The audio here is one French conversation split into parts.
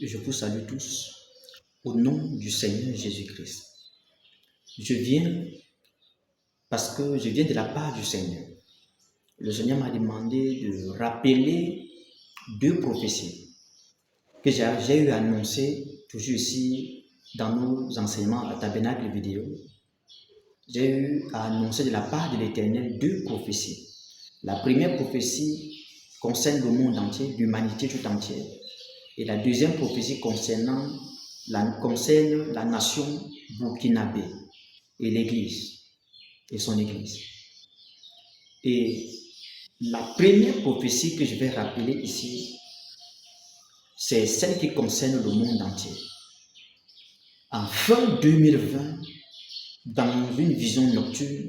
Je vous salue tous au nom du Seigneur Jésus-Christ. Je viens parce que je viens de la part du Seigneur. Le Seigneur m'a demandé de rappeler deux prophéties que j'ai eu à annoncer toujours ici dans nos enseignements à Tabernacle Vidéo. J'ai eu à annoncer de la part de l'Éternel deux prophéties. La première prophétie concerne le monde entier, l'humanité tout entière. Et la deuxième prophétie concerne la nation burkinabé et l'Église et son Église. Et la première prophétie que je vais rappeler ici, c'est celle qui concerne le monde entier. En fin 2020, dans une vision nocturne,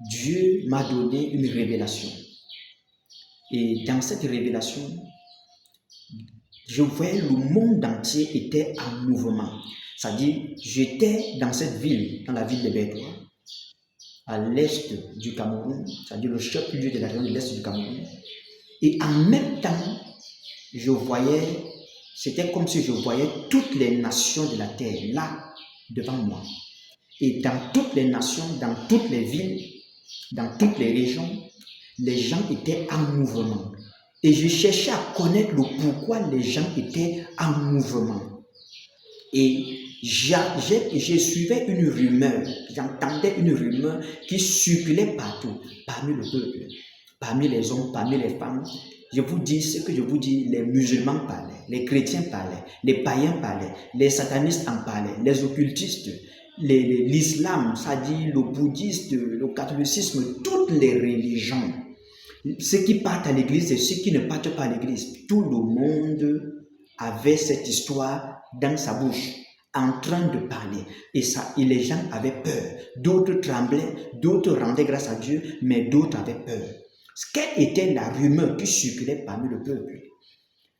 Dieu m'a donné une révélation. Et dans cette révélation, je voyais le monde entier était en mouvement. C'est-à-dire, j'étais dans cette ville, dans la ville de Bédoua, à l'est du Cameroun, c'est-à-dire le chef-lieu de la région de l'est du Cameroun. Et en même temps, je voyais, c'était comme si je voyais toutes les nations de la terre là, devant moi. Et dans toutes les nations, dans toutes les villes, dans toutes les régions, les gens étaient en mouvement. Et je cherchais à connaître le pourquoi les gens étaient en mouvement. Et je suivais une rumeur, j'entendais une rumeur qui circulait partout, parmi le peuple, parmi les hommes, parmi les femmes. Je vous dis ce que je vous dis, les musulmans parlaient, les chrétiens parlaient, les païens parlaient, les satanistes en parlaient, les occultistes, l'islam, c'est-à-dire le bouddhisme, le catholicisme, toutes les religions. Ceux qui partent à l'église et ceux qui ne partent pas à l'église, tout le monde avait cette histoire dans sa bouche, en train de parler. Et les gens avaient peur. D'autres tremblaient, d'autres rendaient grâce à Dieu, mais d'autres avaient peur. Quelle était la rumeur qui circulait parmi le peuple?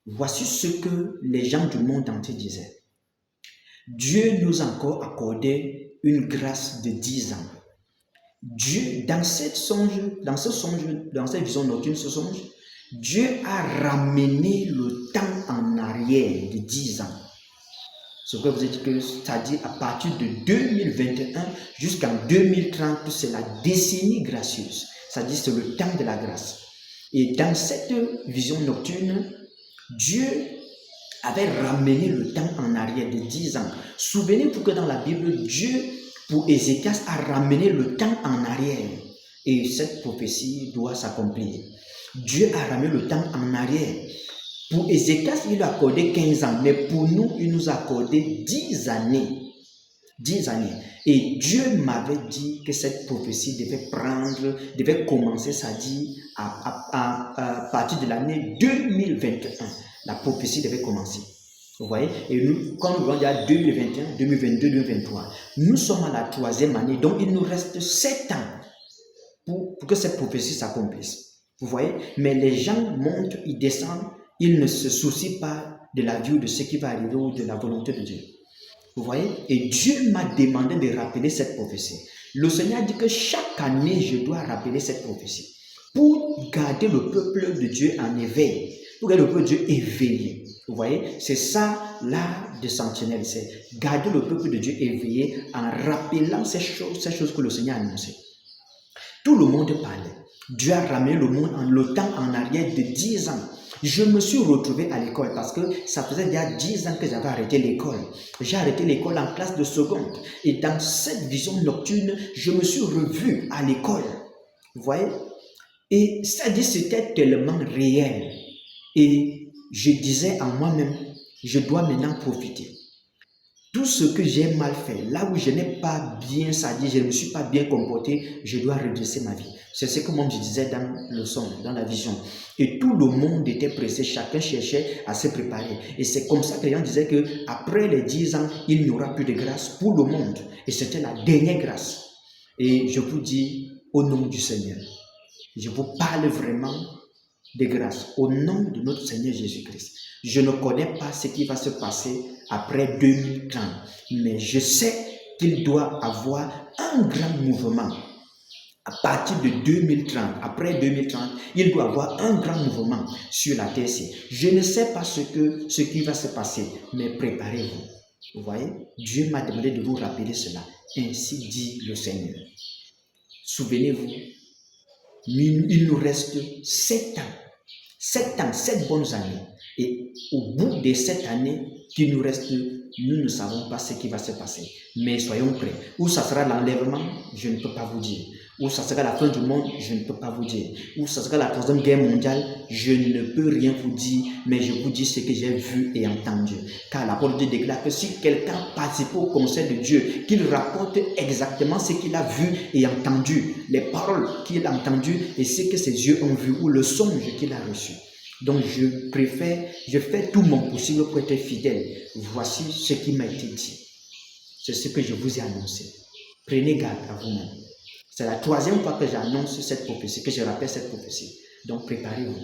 Voici ce que les gens du monde entier disaient. Dieu nous a encore accordé une grâce de 10 ans. Dieu, dans cette vision nocturne, ce songe, Dieu a ramené le temps en arrière de 10 ans. Ce que vous dites que, c'est-à-dire à partir de 2021 jusqu'en 2030, c'est la décennie gracieuse. C'est-à-dire c'est le temps de la grâce. Et dans cette vision nocturne, Dieu avait ramené le temps en arrière de 10 ans. Souvenez-vous que dans la Bible, Dieu, pour Ézéchias, a ramené le temps en arrière. Et cette prophétie doit s'accomplir. Dieu a ramené le temps en arrière. Pour Ézéchias, il a accordé 15 ans, mais pour nous, il nous a accordé 10 années. 10 années. Et Dieu m'avait dit que cette prophétie devait commencer, c'est-à-dire à partir de l'année 2021. La prophétie devait commencer. Vous voyez? Et nous, quand nous voyons à 2021, 2022, 2023, nous sommes à la 3e année, donc il nous reste 7 ans pour que cette prophétie s'accomplisse. Vous voyez? Mais les gens montent, ils descendent, ils ne se soucient pas de la vie ou de ce qui va arriver ou de la volonté de Dieu. Vous voyez? Et Dieu m'a demandé de rappeler cette prophétie. Le Seigneur a dit que chaque année, je dois rappeler cette prophétie pour garder le peuple de Dieu en éveil, pour garder le peuple de Dieu éveillé. Vous voyez? C'est ça l'art de sentinelle, c'est garder le peuple de Dieu éveillé en rappelant ces choses que le Seigneur a annoncées. Tout le monde parlait. Dieu a ramené le temps en arrière de 10 ans. Je me suis retrouvé à l'école parce que ça faisait déjà 10 ans que j'avais arrêté l'école. J'ai arrêté l'école en classe de seconde. Et dans cette vision nocturne, je me suis revu à l'école. Vous voyez? Et ça dit, c'était tellement réel. Et je disais à moi-même, je dois maintenant profiter. Tout ce que j'ai mal fait, là où je n'ai pas bien, ça dit, je ne me suis pas bien comporté, je dois redresser ma vie. C'est ce que moi je disais dans le son, dans la vision. Et tout le monde était pressé, chacun cherchait à se préparer. Et c'est comme ça que les gens disaient qu'après les 10 ans, il n'y aura plus de grâce pour le monde. Et c'était la dernière grâce. Et je vous dis, au nom du Seigneur, je vous parle vraiment de grâce, au nom de notre Seigneur Jésus-Christ. Je ne connais pas ce qui va se passer après 2030, mais je sais qu'il doit avoir un grand mouvement. À partir de 2030, après 2030, il doit y avoir un grand mouvement sur la terre. Je ne sais pas ce qui va se passer, mais préparez-vous. Vous voyez, Dieu m'a demandé de vous rappeler cela. Ainsi dit le Seigneur. Souvenez-vous, il nous reste 7 ans. 7 ans, 7 bonnes années. Et au bout de 7 années qui nous restent, nous ne savons pas ce qui va se passer. Mais soyons prêts. Où ça sera l'enlèvement, je ne peux pas vous dire. Où ça sera la fin du monde, je ne peux pas vous dire. Où ça sera la troisième guerre mondiale, je ne peux rien vous dire. Mais je vous dis ce que j'ai vu et entendu. Car la parole de Dieu déclare que si quelqu'un participe au conseil de Dieu, qu'il rapporte exactement ce qu'il a vu et entendu, les paroles qu'il a entendues et ce que ses yeux ont vu ou le songe qu'il a reçu. Donc je fais tout mon possible pour être fidèle. Voici ce qui m'a été dit. C'est ce que je vous ai annoncé. Prenez garde à vous-même. C'est la troisième fois que j'annonce cette prophétie, que je rappelle cette prophétie. Donc préparez-vous.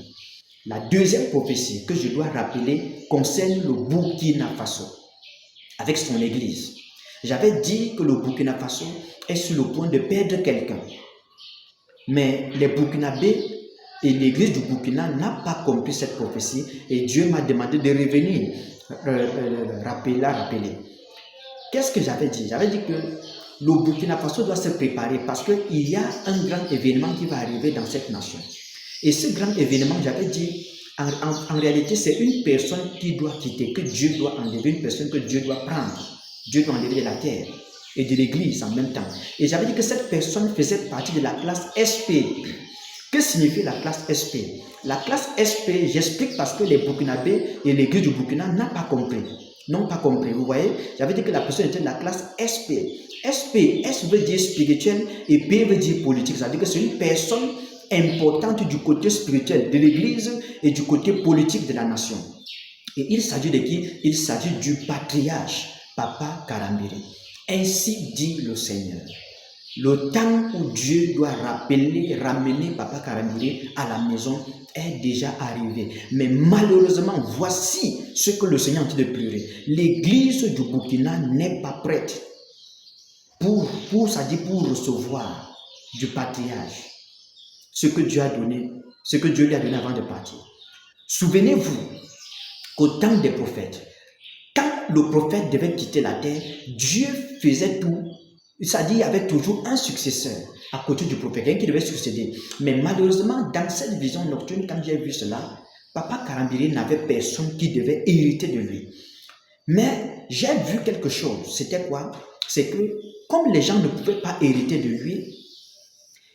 La deuxième prophétie que je dois rappeler concerne le Burkina Faso, avec son église. J'avais dit que le Burkina Faso est sur le point de perdre quelqu'un. Mais les Burkinabés et l'église du Burkina n'a pas compris cette prophétie et Dieu m'a demandé de revenir, rappeler. Qu'est-ce que j'avais dit? J'avais dit que le Burkina Faso doit se préparer parce qu'il y a un grand événement qui va arriver dans cette nation. Et ce grand événement, j'avais dit, en réalité, c'est une personne qui doit quitter, que Dieu doit enlever, une personne que Dieu doit prendre. Dieu doit enlever de la terre et de l'église en même temps. Et j'avais dit que cette personne faisait partie de la classe SP. Que signifie la classe SP? La classe SP, j'explique parce que les Burkinabés et l'église du Burkina n'ont pas compris. Vous voyez, j'avais dit que la personne était de la classe SP. SP, S veut dire spirituel et P veut dire politique. C'est-à-dire que c'est une personne importante du côté spirituel de l'église et du côté politique de la nation. Et il s'agit de qui? Il s'agit du patriarche, Papa Karambiri. Ainsi dit le Seigneur. Le temps où Dieu doit ramener Papa Karambiri à la maison est déjà arrivé. Mais malheureusement, voici ce que le Seigneur est en train de pleurer. L'église du Burkina n'est pas prête pour recevoir du patriarche ce que Dieu a donné, ce que Dieu lui a donné avant de partir. Souvenez-vous qu'au temps des prophètes, quand le prophète devait quitter la terre, Dieu faisait tout. C'est-à-dire qu'il y avait toujours un successeur à côté du prophète, quelqu'un qui devait succéder. Mais malheureusement, dans cette vision nocturne, quand j'ai vu cela, Papa Karambiri n'avait personne qui devait hériter de lui. Mais j'ai vu quelque chose. C'était quoi? C'est que comme les gens ne pouvaient pas hériter de lui,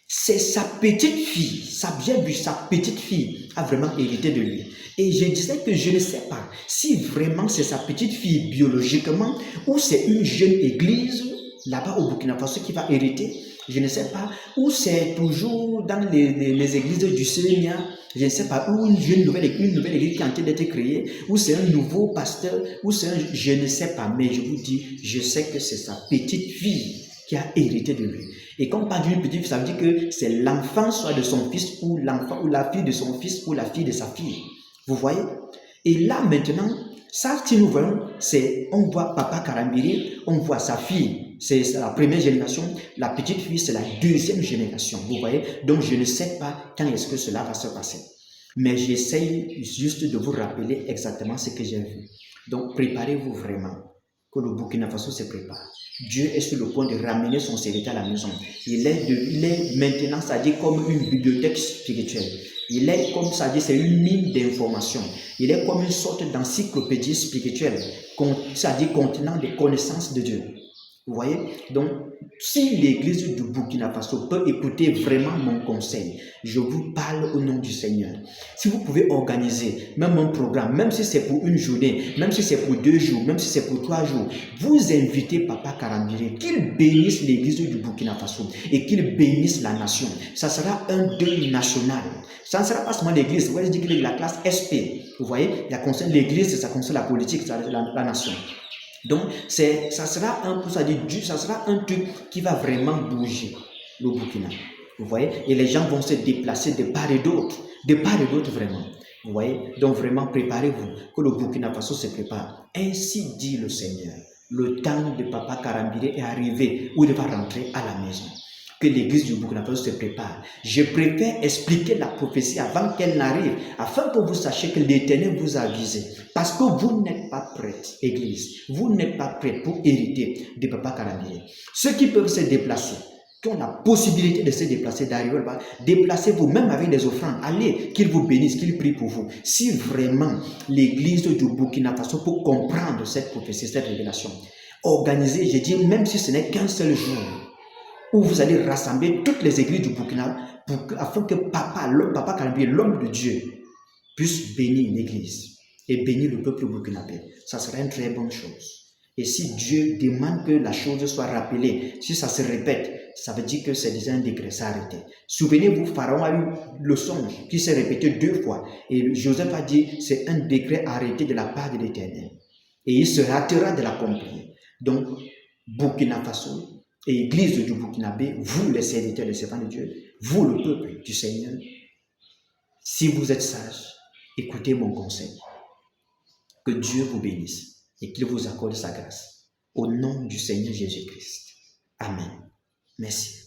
c'est sa petite fille, j'ai vu sa petite fille a vraiment hérité de lui. Et je disais que je ne sais pas si vraiment c'est sa petite fille biologiquement ou c'est une jeune église là-bas au Burkina Faso qui va hériter. Je ne sais pas, ou c'est toujours dans les églises du Seigneur, je ne sais pas, ou une nouvelle église qui est en train d'être créée, ou c'est un nouveau pasteur, ou je ne sais pas, mais je vous dis, je sais que c'est sa petite fille qui a hérité de lui. Et quand on parle d'une petite fille, ça veut dire que c'est l'enfant soit de son fils, ou l'enfant, ou la fille de son fils, ou la fille de sa fille. Vous voyez? Et là maintenant, ça, si nous voyons, on voit Papa Karambiri, on voit sa fille, c'est la première génération, la petite fille, c'est la deuxième génération, vous voyez. Donc, je ne sais pas quand est-ce que cela va se passer. Mais j'essaye juste de vous rappeler exactement ce que j'ai vu. Donc, préparez-vous vraiment, que le Burkina Faso se prépare. Dieu est sur le point de ramener son serviteur à la maison. Il est maintenant, ça dit, comme une bibliothèque spirituelle. Il est comme ça dit, c'est une mine d'informations. Il est comme une sorte d'encyclopédie spirituelle, ça dit contenant des connaissances de Dieu. Vous voyez? Donc, si l'église du Burkina Faso peut écouter vraiment mon conseil, je vous parle au nom du Seigneur. Si vous pouvez organiser même un programme, même si c'est pour une journée, même si c'est pour 2 jours, même si c'est pour 3 jours, vous invitez Papa Karambiri, qu'il bénisse l'église du Burkina Faso et qu'il bénisse la nation. Ça sera un deuil national. Ça ne sera pas seulement l'église. Vous voyez, je dis que la classe SP, vous voyez, il concerne l'église, ça concerne la politique, la nation. Donc, ça sera un truc qui va vraiment bouger le Burkina. Vous voyez? Et les gens vont se déplacer de part et d'autre vraiment. Vous voyez? Donc, vraiment, préparez-vous que le Burkina Faso se prépare. Ainsi dit le Seigneur. Le temps de Papa Karambiri est arrivé où il va rentrer à la maison. que l'église du Burkina Faso se prépare. Je préfère expliquer la prophétie avant qu'elle n'arrive, afin que vous sachiez que l'Éternel vous a avisé. Parce que vous n'êtes pas prête, église. Vous n'êtes pas prête pour hériter de Papa Karambié. Ceux qui peuvent se déplacer, qui ont la possibilité de se déplacer, d'arriver là-bas, déplacez-vous même avec des offrandes. Allez, qu'il vous bénisse, qu'il prie pour vous. Si vraiment l'église du Burkina Faso peut comprendre cette prophétie, cette révélation, organisez, je dis, même si ce n'est qu'un seul jour, où vous allez rassembler toutes les églises du Burkina afin que Papa Karambié, l'homme de Dieu, puisse bénir l'église et bénir le peuple burkinabé. Ça sera une très bonne chose. Et si Dieu demande que la chose soit rappelée, si ça se répète, ça veut dire que c'est déjà un décret, ça a arrêté. Souvenez-vous, Pharaon a eu le songe qui s'est répété 2 fois. Et Joseph a dit, c'est un décret arrêté de la part de l'Éternel. Et il se hâtera de l'accomplir. Donc, Burkina Faso, et Église du Burkinabé, vous les serviteurs, les servants de Dieu, vous le peuple du Seigneur, si vous êtes sages, écoutez mon conseil. Que Dieu vous bénisse et qu'il vous accorde sa grâce. Au nom du Seigneur Jésus-Christ. Amen. Merci.